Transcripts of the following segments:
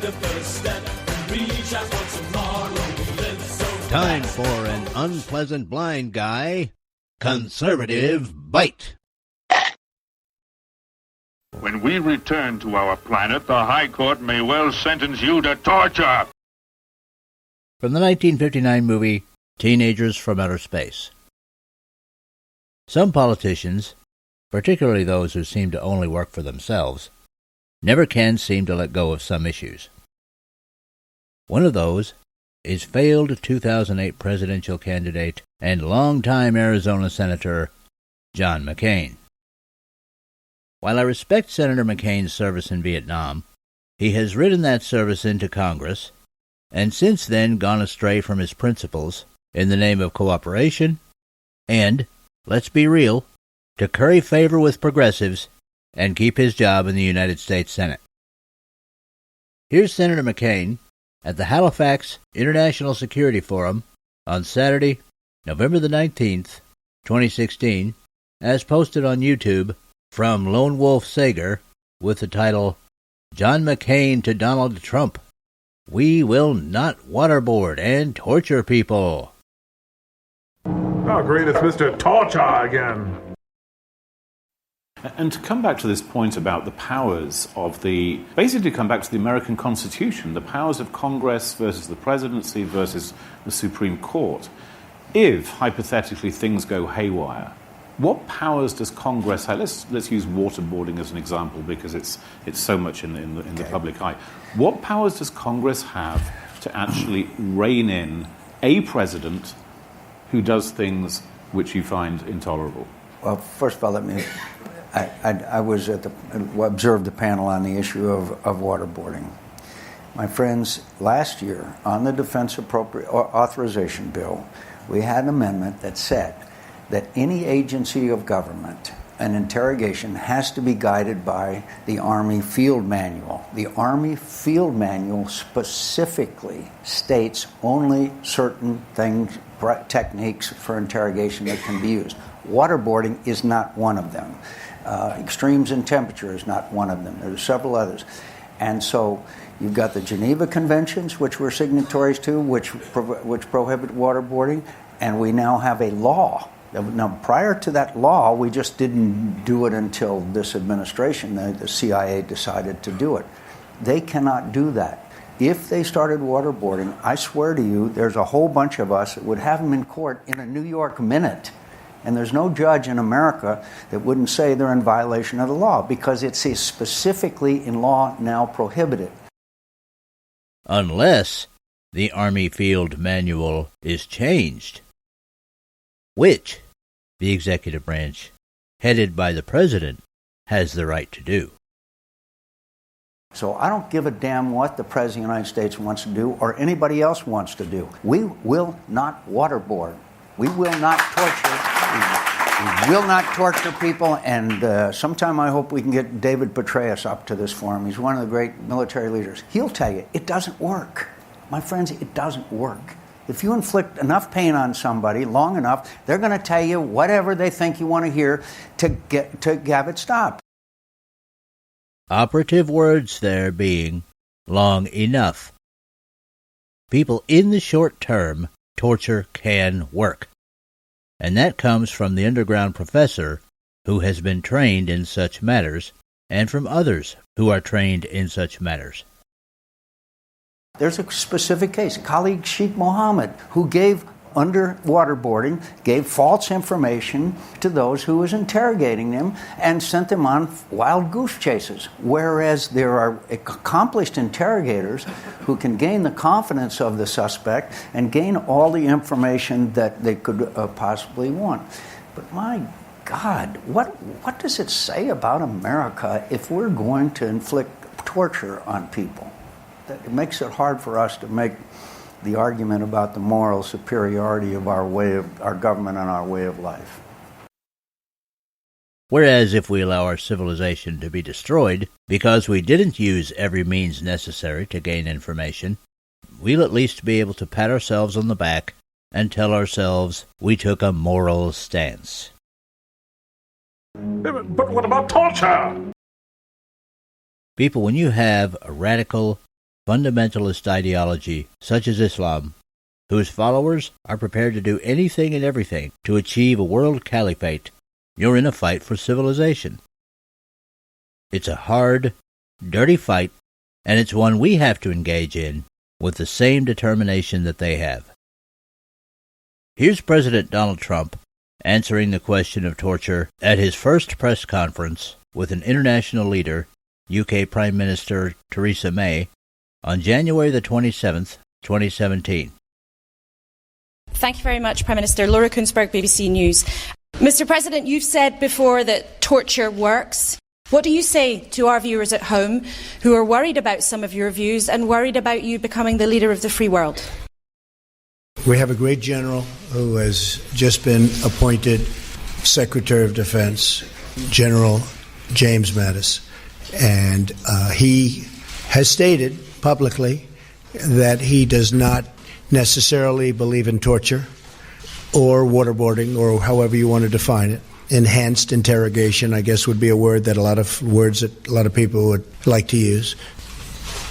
the first step and reach out for tomorrow. We live so Time for an unpleasant blind guy, Conservative Byte. When we return to our planet, the High Court may well sentence you to torture. From the 1959 movie Teenagers from Outer Space. Some politicians, particularly those who seem to only work for themselves, never can seem to let go of some issues. One of those is failed 2008 presidential candidate and longtime Arizona Senator John McCain. While I respect Senator McCain's service in Vietnam, he has ridden that service into Congress and since then gone astray from his principles in the name of cooperation and, let's be real, to curry favor with progressives and keep his job in the United States Senate. Here's Senator McCain at the Halifax International Security Forum on Saturday, November the 19th, 2016, as posted on YouTube from Lone Wolf Sager with the title, John McCain to Donald Trump. We will not waterboard and torture people. Oh, great, it's Mr. Torture again. And to come back to this point about the powers of basically come back to the American Constitution, the powers of Congress versus the presidency versus the Supreme Court. If, hypothetically, things go haywire, what powers does Congress have? Let's use waterboarding as an example because it's so much in the public eye. What powers does Congress have to actually rein in a president who does things which you find intolerable? Well, first of all, I was observed the panel on the issue of waterboarding. My friends, last year on the Defense Authorization Bill, we had an amendment that said that any agency of government, an interrogation has to be guided by the Army Field Manual. The Army Field Manual specifically states only certain things, techniques for interrogation that can be used. Waterboarding is not one of them. Extremes in temperature is not one of them. There are several others. And so you've got the Geneva Conventions, which we're signatories to, which prohibit waterboarding, and we now have a law. Now, prior to that law, we just didn't do it until this administration. The CIA decided to do it. They cannot do that. If they started waterboarding, I swear to you, there's a whole bunch of us that would have them in court in a New York minute. And there's no judge in America that wouldn't say they're in violation of the law because it's specifically in law now prohibited. Unless the Army Field Manual is changed, which the executive branch, headed by the president, has the right to do. So I don't give a damn what the President of the United States wants to do or anybody else wants to do. We will not waterboard. We will not torture. We will not torture people, and sometime I hope we can get David Petraeus up to this forum. He's one of the great military leaders. He'll tell you, it doesn't work. My friends, it doesn't work. If you inflict enough pain on somebody long enough, they're going to tell you whatever they think you want to hear to have it stopped. Operative words there being long enough. People in the short term, torture can work. And that comes from the underground professor who has been trained in such matters, and from others who are trained in such matters. There's a specific case, colleague Sheikh Mohammed, who gave, under waterboarding, gave false information to those who was interrogating them and sent them on wild goose chases. Whereas there are accomplished interrogators who can gain the confidence of the suspect and gain all the information that they could possibly want. But my God, what does it say about America if we're going to inflict torture on people? It makes it hard for us to make the argument about the moral superiority of our government and our way of life. Whereas if we allow our civilization to be destroyed because we didn't use every means necessary to gain information, we'll at least be able to pat ourselves on the back and tell ourselves we took a moral stance. But what about torture? People, when you have a radical, fundamentalist ideology such as Islam, whose followers are prepared to do anything and everything to achieve a world caliphate, you're in a fight for civilization. It's a hard, dirty fight, and it's one we have to engage in with the same determination that they have. Here's President Donald Trump answering the question of torture at his first press conference with an international leader, UK Prime Minister Theresa May, on January the 27th, 2017. Thank you very much, Prime Minister. Laura Kunsberg, BBC News. Mr. President, you've said before that torture works. What do you say to our viewers at home who are worried about some of your views and worried about you becoming the leader of the free world? We have a great general who has just been appointed Secretary of Defense, General James Mattis, and he has stated publicly that he does not necessarily believe in torture or waterboarding, or however you want to define it. Enhanced interrogation, I guess, would be a word that a lot of people would like to use.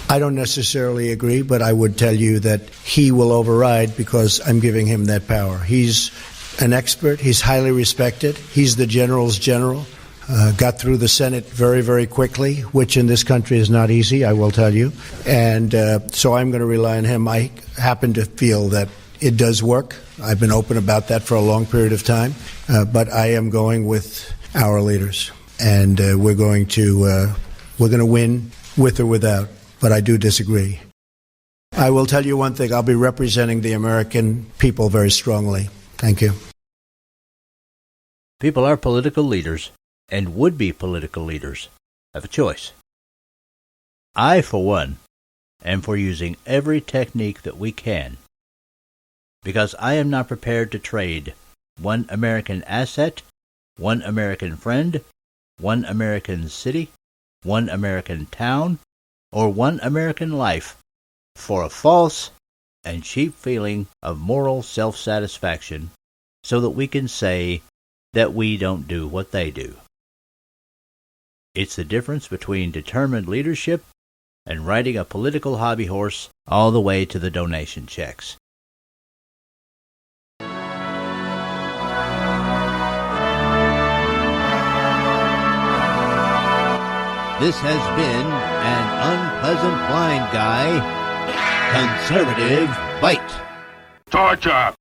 I don't necessarily agree, but I would tell you that he will override because I'm giving him that power. He's an expert. He's highly respected. He's the general's general. Got through the Senate very, very quickly, which in this country is not easy, I will tell you. And so I'm going to rely on him. I happen to feel that it does work. I've been open about that for a long period of time. But I am going with our leaders. And we're going to win with or without. But I do disagree. I will tell you one thing. I'll be representing the American people very strongly. Thank you. People are political leaders, and would-be political leaders have a choice. I, for one, am for using every technique that we can, because I am not prepared to trade one American asset, one American friend, one American city, one American town, or one American life for a false and cheap feeling of moral self-satisfaction so that we can say that we don't do what they do. It's the difference between determined leadership and riding a political hobby horse all the way to the donation checks. This has been an unpleasant blind guy, conservative Byte. Torture!